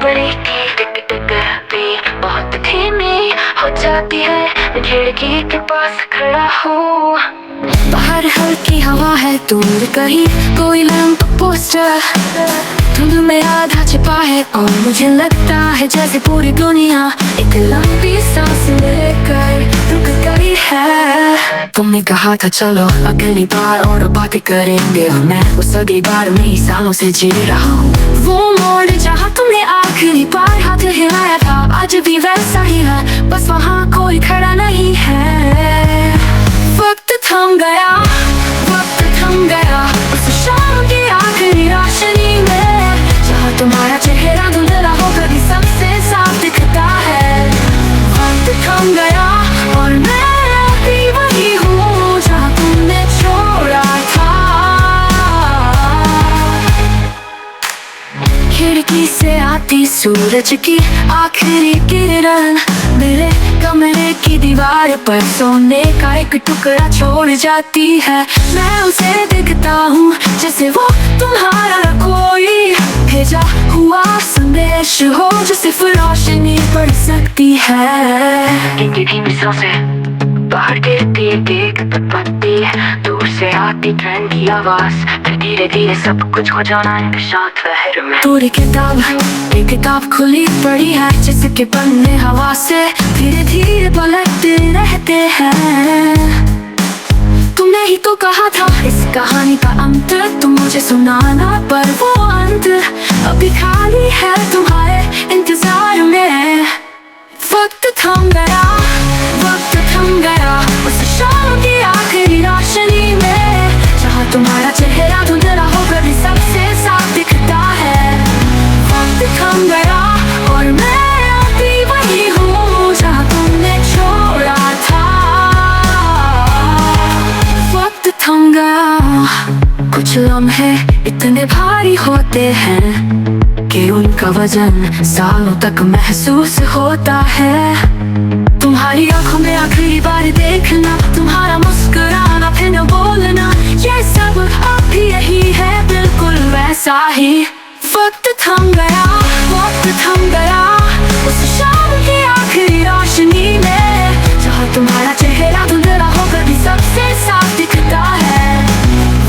बड़ी थी, टिक टिक भी बहुत धीमी हो जाती है। खिड़की के पास खड़ा हूँ, बाहर हल्की हवा है, दूर कहीं कोई लैंप पोस्टर धुंध में आधा छिपा है। और मुझे लगता है जैसे पूरी दुनिया एक लंबी सांस लेकर रुक गई है। तुमने कहा था चलो अगली बार और बातें करेंगे, मैं उस अगली बार में ही सालों से जी रहा हूँ। वो मोड़ जहाँ तुमने आखिरी बार हाथ हिलाया था आज भी वैसा ही है, बस वहाँ कोई खड़ा नहीं है। वक्त थम गया, वक्त थम गया उस शाम की आखिरी रोशनी में, जहाँ तुम्हारा चेहरा धुंधला होकर भी सबसे साफ दिखता है। वक्त थम गया और मैं अभी वही हूँ जहाँ तुमने छोड़ा था। खिड़की से आती सूरज की आखिरी किरण मेरे कमरे की दीवार पर सोने का एक टुकड़ा छोड़ जाती है। मैं उसे देखता हूँ जैसे वो तुम्हारा कोई भेजा हुआ संदेश हो, जो सिर्फ रोशनी पड़ सकती है। गिनती धीमी सांसें बाहर गिरती एक पत्ती, दूर से आती ट्रेन की आवाज, फिर धीरे धीरे सब कुछ हो जाना एक शांत लहर में। पूरी किताब एक किताब खुली पड़ी है, जिसके पन्ने हवा से धीरे धीरे पलटते रहते हैं। तुमने ही तो कहा था इस कहानी का अंत तुम मुझे सुनाना, पर वो अंत अभी खाली है तुम्हारे इंतजार में। वक्त थम गया, वक्त थम गया उस शाम की आखिरी रोशनी में, जहाँ तुम्हारा चेहरा धुंधला होकर भी सबसे साफ दिखता है। वक्त थम गया और मैं अभी वही हूँ जहाँ तुमने छोड़ा था। वक्त थम गया, कुछ लम्हे इतने भारी होते हैं कि उनका वजन सालों तक महसूस होता है। तुम्हारी आंखों में आखिरी बार देखना, तुम्हारा मुस्कुराना फिर न बोलना, ये सब अब भी यही है बिल्कुल वैसा ही। वक्त थम गया, वक्त थम गया उस शाम की आखिरी रोशनी में, जहाँ तुम्हारा चेहरा धुंधला होकर भी सबसे साफ दिखता है।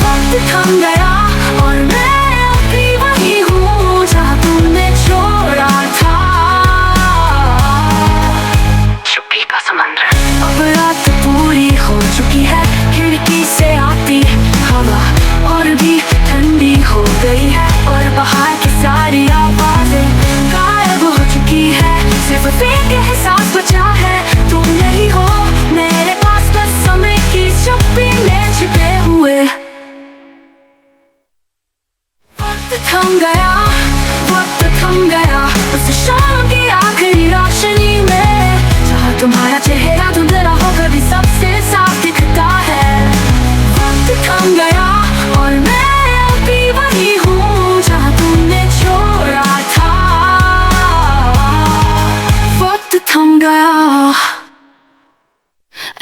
वक्त थम गया और मैं अभी वही हूँ जहाँ तुमने छोड़ा था। चुप्पी का समंदर अब रात पूरी हो चुकी है, खिड़की से आती हवा और भी ठंडी हो गई है, और बाहर की सारी आवाजें गायब हो चुकी है। सिर्फ एक एहसास बचा है, तुम नहीं हो मेरे पास, बस समय की चुप्पी में छिपे हुए। वक्त थम गया, वक्त थम गया उस शाम की आखिरी रोशनी में, जहाँ तुम्हारा चेहरा धुंधला होकर भी सबसे साफ दिखता है। वक्त थम गया और मैं अभी वही हूँ जहाँ तुमने छोड़ा था। वक्त थम गया।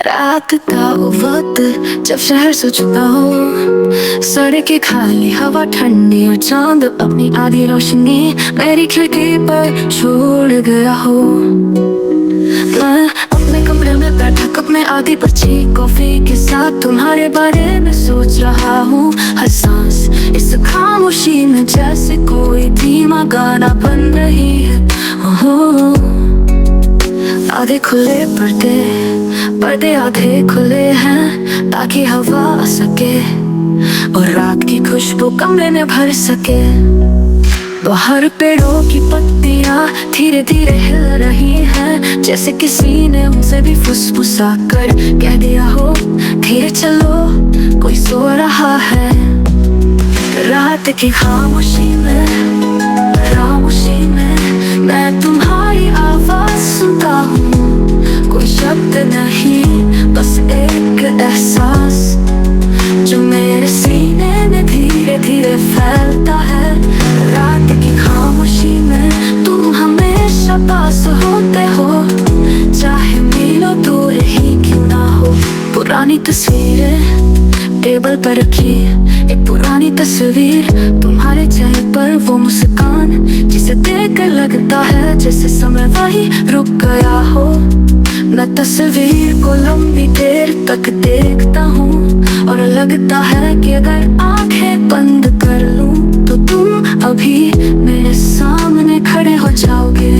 रात का वो वक्त जब शहर सो चुका हो, सड़कें खाली, हवा ठंडी और चांद अपनी आधी रोशनी मेरी खिड़की पर छोड़ गया हो। मैं अपने कमरे में बैठा कप में आधी बची कॉफी के साथ तुम्हारे बारे में सोच रहा हूँ। हर सांस इस खामोशी में जैसे कोई धीमा गाना बन रही है। आधे खुले पर्दे आधे खुले हैं ताकि हवा आ सके और रात की खुशबू कमरे में भर सके। बाहर पेड़ों की पत्तियां धीरे धीरे हिल रही हैं, जैसे किसी ने उनसे भी फुसफुसा कर कह दिया हो धीरे चलो कोई सो रहा है। रात की खामोशी में मैं तुम्हारी आवाज सुनता हूँ, कोई शब्द नहीं बस एक एहसास जो मेरे सीने में धीरे धीरे फैलता है। रात की खामोशी में तुम हमेशा पास होते हो, चाहे मीलों दूर ही क्यों ना हो। पुरानी तस्वीरें टेबल पर रखी, एक पुरानी तस्वीर तुम्हारे चेहरे पर वो मुस्कान जिसे देखकर लगता तस्वीर को लंबी देर तक देखता हूँ और लगता है कि अगर आंखें बंद कर लूँ तो तुम अभी मेरे सामने खड़े हो जाओगे।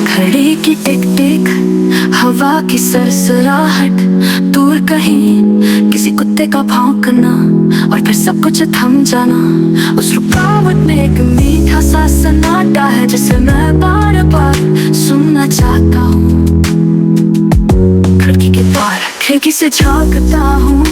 घड़ी की टिक टिक, हवा की सरसराहट, दूर कहीं किसी कुत्ते का भौंकना और फिर सब कुछ थम जाना। उस रुकावट में एक मीठा सा सन्नाटा है जिसे मैं बार बार सुनना चाहता हूँ। खिड़की के पार खिड़की से झांकता हूँ,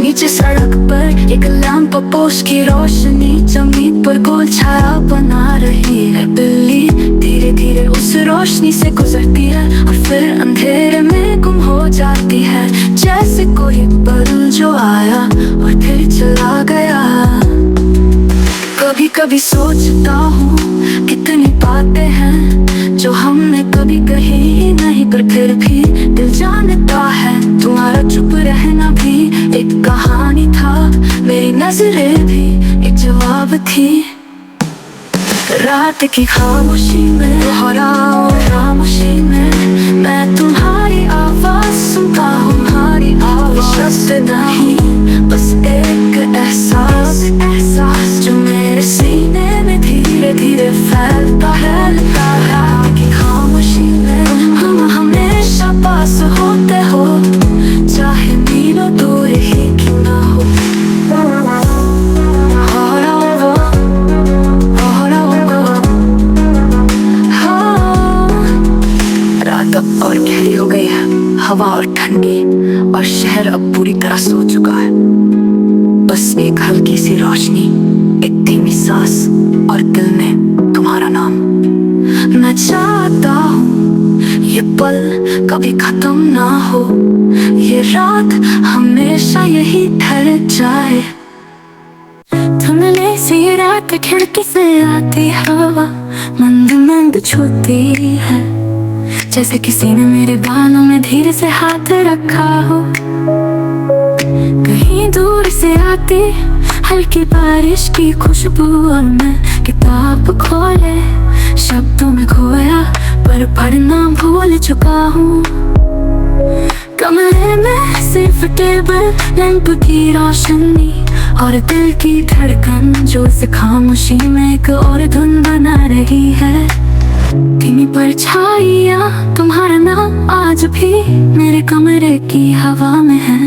नीचे सड़क पर एक लैंप पोस्ट की रोशनी जमीन पर गोल छाया बना रही है। बिल्ली धीरे धीरे उस रोशनी से गुजरती है और फिर अंधेरे में गुम हो जाती है, जैसे कोई पल जो आया और फिर चला गया। कभी कभी सोचता हूँ कितनी बातें हैं जो हमने कभी कही ही नहीं, पर फिर भी दिल जानता है तुम्हारा चुप रहना भी एक कहानी था, मेरी नजरें भी एक जवाब थी। रात की खामोशी में दोहराओ खामोशी में मैं तुम्हारी आवाज सुनता हूँ, तुम्हारी आवाज शब्द नहीं बस एक एहसास, एहसास जो मेरे सीने में धीरे धीरे फैलता है। रात की खामोशी में हम हमेशा पास होते हो, चाहे मीलों दूर ही क्यों ना हो। और गहरी हो गई है, हवा और ठंडी, और शहर अब पूरी तरह सो चुका है। बस एक हल्की सी रोशनी, एक धीमी सांस और दिल में तुम्हारा नाम। मैं चाहता हूँ ये पल कभी खत्म ना हो, ये रात हमेशा यही ठहर जाए। धुंधले सी रात खिड़की से आती हवा मंद मंद छूती है, जैसे किसी ने मेरे बालों में धीरे से हाथ रखा हो। कहीं दूर से आती हल्की बारिश की खुशबू और मैं किताब खोले शब्दों में खोया पर पढ़ना भूल चुका हूँ। कमरे में सिर्फ टेबल, लैंप की रोशनी और दिल की धड़कन जो इस खामोशी में एक और धुन बना रही है। धीमी परछाइयाँ तुम्हारा नाम आज भी मेरे कमरे की हवा में है।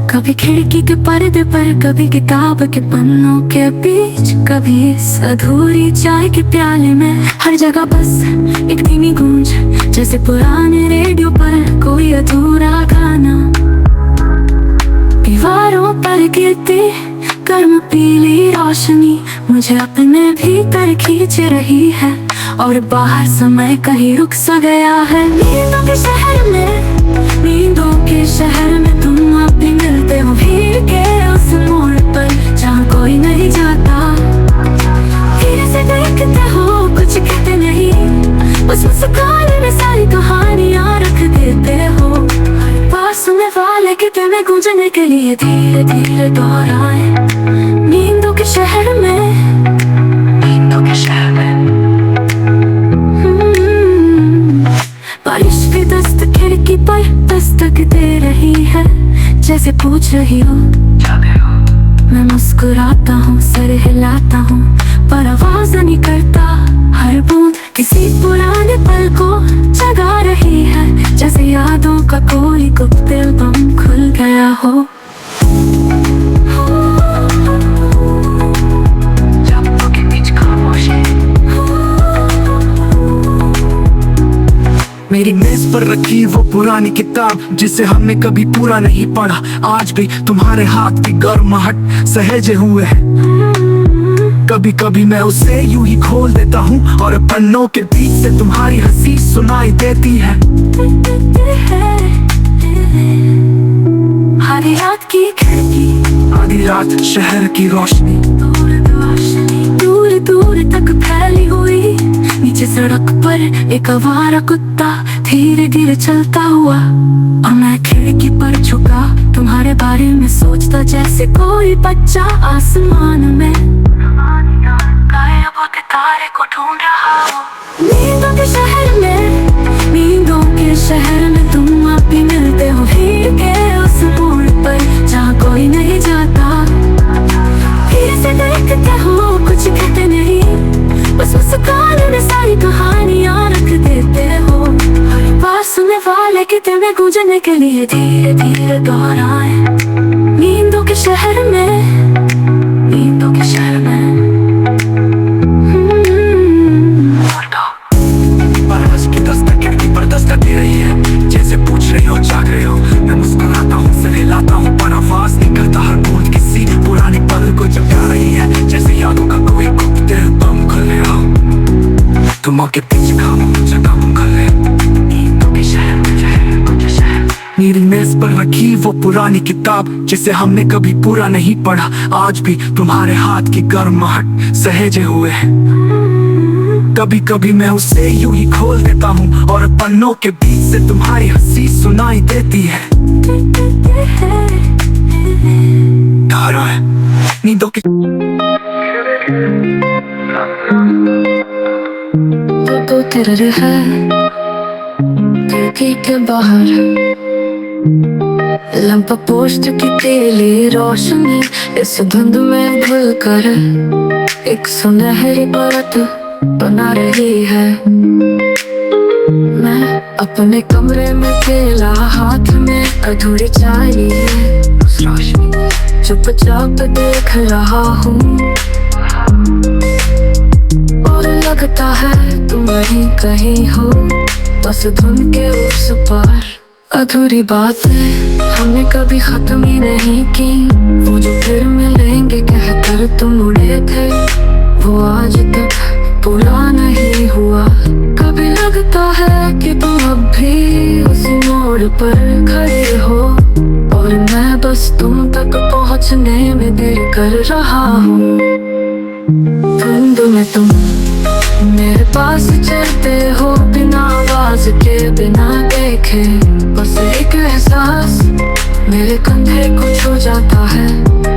कभी खिड़की के पर्दे पर, कभी किताब के पन्नों के बीच, कभी इस अधूरी चाय के प्याले में। हर जगह बस एक धीमी गूंज, जैसे पुराने रेडियो पर कोई अधूरा गाना। दीवारों पर गिरती गर्म पीली रोशनी मुझे अपने भीतर खींच रही है, और बाहर समय कहीं रुक सा गया है। नींदों के शहर में, नींदों के शहर में तुम अब भी मिलते हो, भीड़ के उस मोड़ पर जहाँ कोई नहीं जाता। धीरे से देखते हो, कुछ कहते नहीं, बस मुस्कान में सारी कहानियाँ रख देते हो। पास सुनने वाले के दिल में गूंजने के लिए धीरे धीरे दोहराए। नींदों के शहर में, नींदों के शहर में। बारिश की दस्त खिड़की पर दस्तक दे रही है, जैसे पूछ रही हो मैं मुस्कुराता हूँ, सर हिलाता हूँ पर आवाज नहीं करता। हर बूंद किसी पुराने पल को जगा रही है, जैसे यादों का कोई गुप्त एल्बम खुल गया हो। मेरी मेज पर रखी वो पुरानी किताब जिसे हमने कभी पूरा नहीं पढ़ा, आज भी तुम्हारे हाथ की गर्माहट सहेजे हुए है। कभी कभी मैं उसे यूं ही खोल देता हूँ और पन्नों के बीच से तुम्हारी हंसी सुनाई देती है। आधी रात की खिड़की, आधी रात शहर की रोशनी, दूर दूर तक फैली हुई। नीचे सड़क पर एक आवारा कुत्ता धीरे धीरे चलता हुआ, और मैं खिड़की पर झुका तुम्हारे बारे में सोचता, जैसे कोई बच्चा आसमान में गायब होते तारे को ढूंढ रहा हो। नींदों के शहर में, नींदों के शहर में तुम आप ही मिलते हो, भीड़ के उस मोड़ पर जहाँ कोई नहीं जाता। फिर से देखते हो, कुछ कहते नहीं, बस मुस्कान में सारी कहानियां रख देते हो। हर बार सुनने वाले कितने में गूंजने के लिए धीरे धीरे दोहराए। नींदों के शहर में, नींदों के शहर में। बरस की दस्तक खिड़की पर दस्तक दे रही है, जैसे पूछ रही हो जाग रहे हो। मैं मुस्कुराता हूँ, सिर हिलाता हूँ, पर आवाज नहीं करता। हर बूंद किसी पुरानी पल को जगा रही है, जैसे यादों का कोई गुप्त बम खुल रहा हो। तुम आके पीछे खाओ, जगह मुखले। नींदों के शहर में, मेरी मेज पर रखी वो पुरानी किताब जिसे हमने कभी पूरा नहीं पढ़ा। आज भी तुम्हारे हाथ की गर्माहट सहेजे हुए है। कभी कभी मैं उसे यूं ही खोल देता हूँ, और पन्नों के बीच से तुम्हारी हंसी सुनाई देती है। धारा है नींदों की। तो तेरे है खिड़की के बाहर, लंपा पोस्ट की तेली रोशनी इस धुंध में भूल कर एक सुनहरी परत बना रही है। मैं अपने कमरे में अकेला, हाथ में अधूरी चाय लिए उस रोशनी चुपचाप देख रहा हूँ। और लगता है तुम वहीं कहीं हो, बस धुन के उस पार। अधूरी बातें हमने कभी खत्म ही नहीं की, वो जो फिर मिलेंगे कहकर तुम उड़े थे, वो आज तक पूरा नहीं हुआ। कभी लगता है कि तुम अब भी उसी मोड़ पर खड़े हो, और मैं बस तुम तक पहुंचने में देर कर रहा हूँ। धुंध में तुम मेरे पास चलते हो, बिना आवाज के, बिना देखे, बस एक एहसास मेरे कंधे को छू जाता है,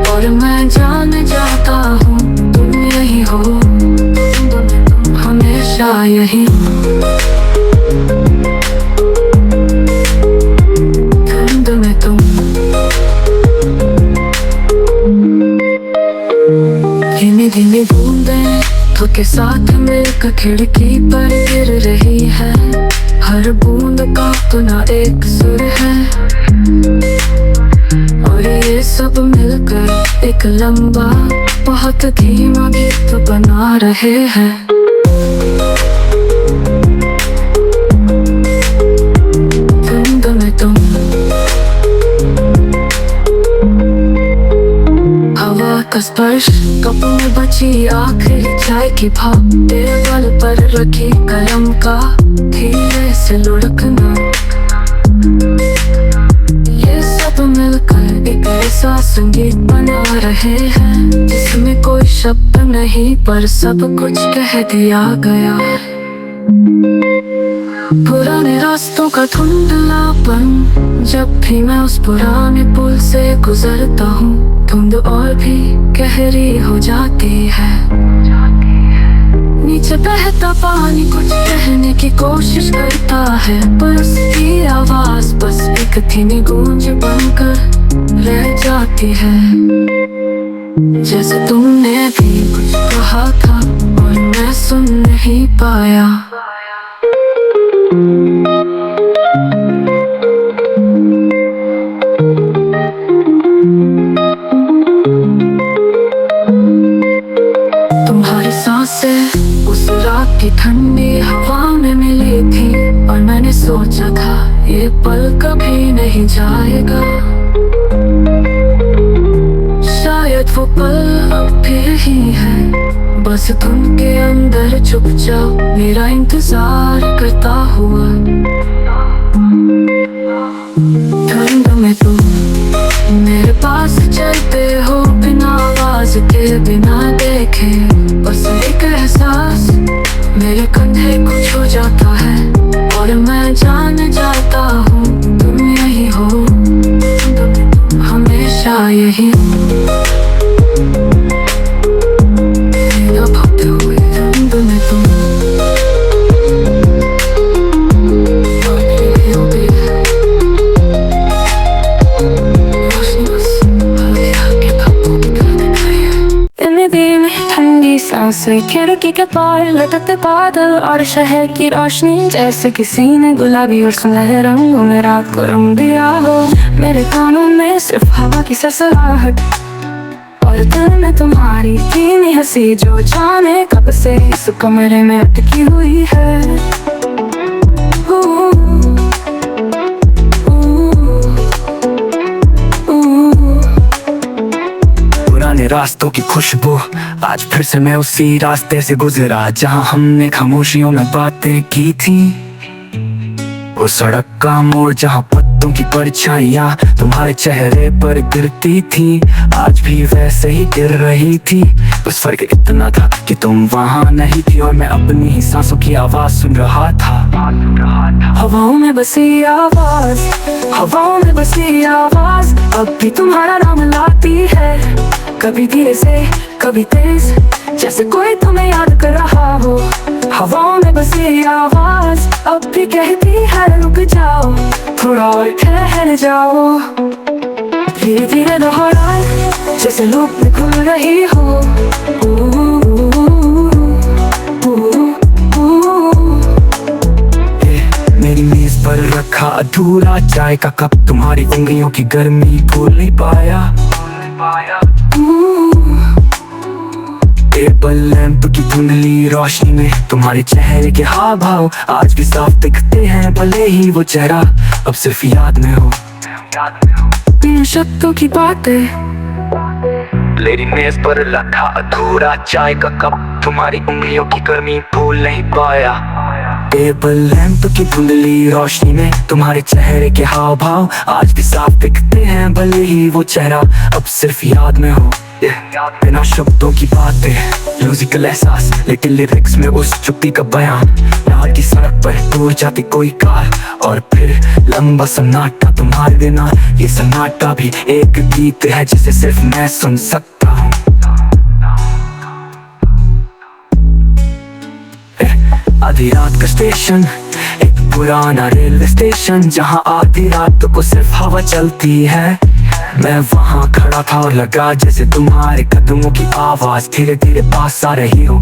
और मैं जान जाता हूँ तुम यही हो, तुम हमेशा यही। धुंध में तुम धीमी धीमी बूंदें के साथ मिलकर खिड़की पर गिर रही है। हर बूंद का अपना एक सुर है, और ये सब मिलकर एक लंबा बहुत धीमा गीत बना रहे हैं। धुंध में तुम हवा का स्पर्श, कप में बची आखिरी चाय की भाप, टेबल पर रखी कलम का धीरे से लुढ़कना। ये सब मिलकर एक ऐसा संगीत बना रहे हैं, जिसमें कोई शब्द नहीं पर सब कुछ कह दिया गया। पुराने रास्तों का धुंधलापन, जब भी मैं उस पुराने पुल से गुजरता हूँ, धुंध और भी गहरी हो जाती है। नीचे बहता पानी कुछ कहने की कोशिश करता है, पर उसकी आवाज बस एक धीमी गूंज बनकर रह जाती है। जैसे तुमने भी कुछ कहा था और मैं सुन नहीं पाया। तुम्हारी सांसें उस रात की ठंडी हवा में मिली थी, और मैंने सोचा था ये पल कभी नहीं जाएगा। शायद वो पल अब भी यही है, बस तुम के अंदर चुपचाप मेरा इंतजार करता हुआ। ठंड में तुम मेरे पास चलते हो, बिना आवाज के, बिना देखे, बस एक एहसास मेरे कंधे को छू जाता है, और मैं जान जैसे खिड़की के पार लटकते बादल और शहर की रोशनी, जैसे किसी ने गुलाबी और सुनहरे रंगों में रात को रंग दिया हो। मेरे कानों में सिर्फ हवा की सरसराहट और दिल में तुम्हारी धीमी हंसी, जो जाने कब से इस कमरे में अटकी हुई है। पुराने रास्तों की खुशबू, आज फिर से मैं उसी रास्ते से गुजरा जहां हमने खामोशियों में बातें की थी। वो सड़क का मोड़ जहां पत्तों की परछाइयां तुम्हारे चेहरे पर गिरती थी, आज भी वैसे ही गिर रही थी। बस फर्क इतना था कि तुम वहां नहीं थी और मैं अपनी ही सांसों की आवाज सुन रहा था। हवाओं में बसी आवाज, हवाओं में बसी आवाज अब भी तुम्हारा नाम लाती है, कभी धीरे से कभी तेज, जैसे कोई तुम्हें याद कर रहा हो। हवाओं में बसी आवाज अब भी कहती है रुक जाओ, थोड़ा और ठहर जाओ। धीरे धीरे दोहराए जैसे लूप में खुल रही हो। मेरी मेज पर रखा अधूरा चाय का कप, तुम्हारी उंगलियों की गर्मी भूल नहीं पाया। टेबल लैंप की धुंधली रोशनी में तुम्हारे चेहरे के हाव भाव आज भी साफ दिखते हैं, भले ही वो चेहरा अब सिर्फ याद में हो। बिन शब्दों की बातें, मेरी मेज पर रखा अधूरा चाय का कप, तुम्हारी उंगलियों की गर्मी भूल नहीं पाया। टेबल लैंप की धुंधली रोशनी में तुम्हारे चेहरे के हाव भाव आज भी साफ दिखते हैं, भले ही वो चेहरा अब सिर्फ याद में हो। बिना शब्दों की बातें, म्यूजिकल एहसास लेकिन लिरिक्स में उस चुप्पी का बयान। यहाँ की सड़क पर दूर जाती कोई कार और फिर लंबा सन्नाटा तुम्हारे बिना। ये सन्नाटा भी एक गीत है जिसे सिर्फ मैं सुन सकता हूँ। आधी रात का स्टेशन, एक पुराना रेलवे स्टेशन जहाँ आधी रात को सिर्फ हवा चलती है। मैं वहाँ खड़ा था और लगा जैसे तुम्हारे कदमों की आवाज धीरे धीरे पास आ रही हो,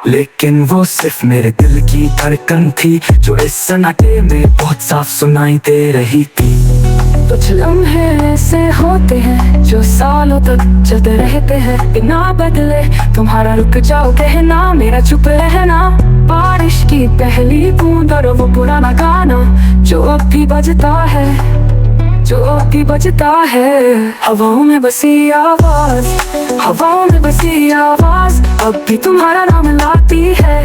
लेकिन वो सिर्फ मेरे दिल की धड़कन थी जो इस सन्नाटे में बहुत साफ सुनाई दे रही थी। कुछ लम्हे ऐसे होते हैं जो सालों तक चलते रहते हैं बिना बदले, तुम्हारा रुक जाओ कहना, मेरा चुप रहना, बारिश की पहली बूंद और वो पुराना गाना जो अब भी बजता है, जो अब भी बजता है। हवाओं में बसी आवाज, हवाओं में बसी आवाज अब भी तुम्हारा नाम लाती है,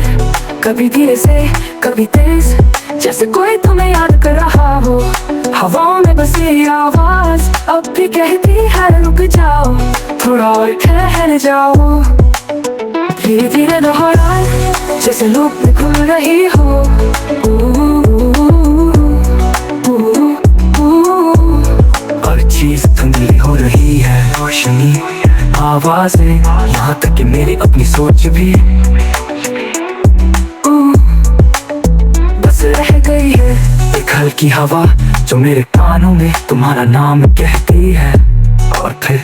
कभी धीरे से कभी तेज, जैसे कोई तुम्हें याद कर रहा हो। हवाओं में बसी आवाज अब भी कहती है रुक जाओ, थोड़ा और ठहर जाओ। धीरे धीरे दोहराए जैसे लूप में खुल रही हो। हर चीज धुंधली हो रही है, रोशनी, आवाजें, यहाँ तक कि मेरी अपनी सोच भी बस रह गई है। एक हल्की हवा जो मेरे कानों में तुम्हारा नाम कहती है और फिर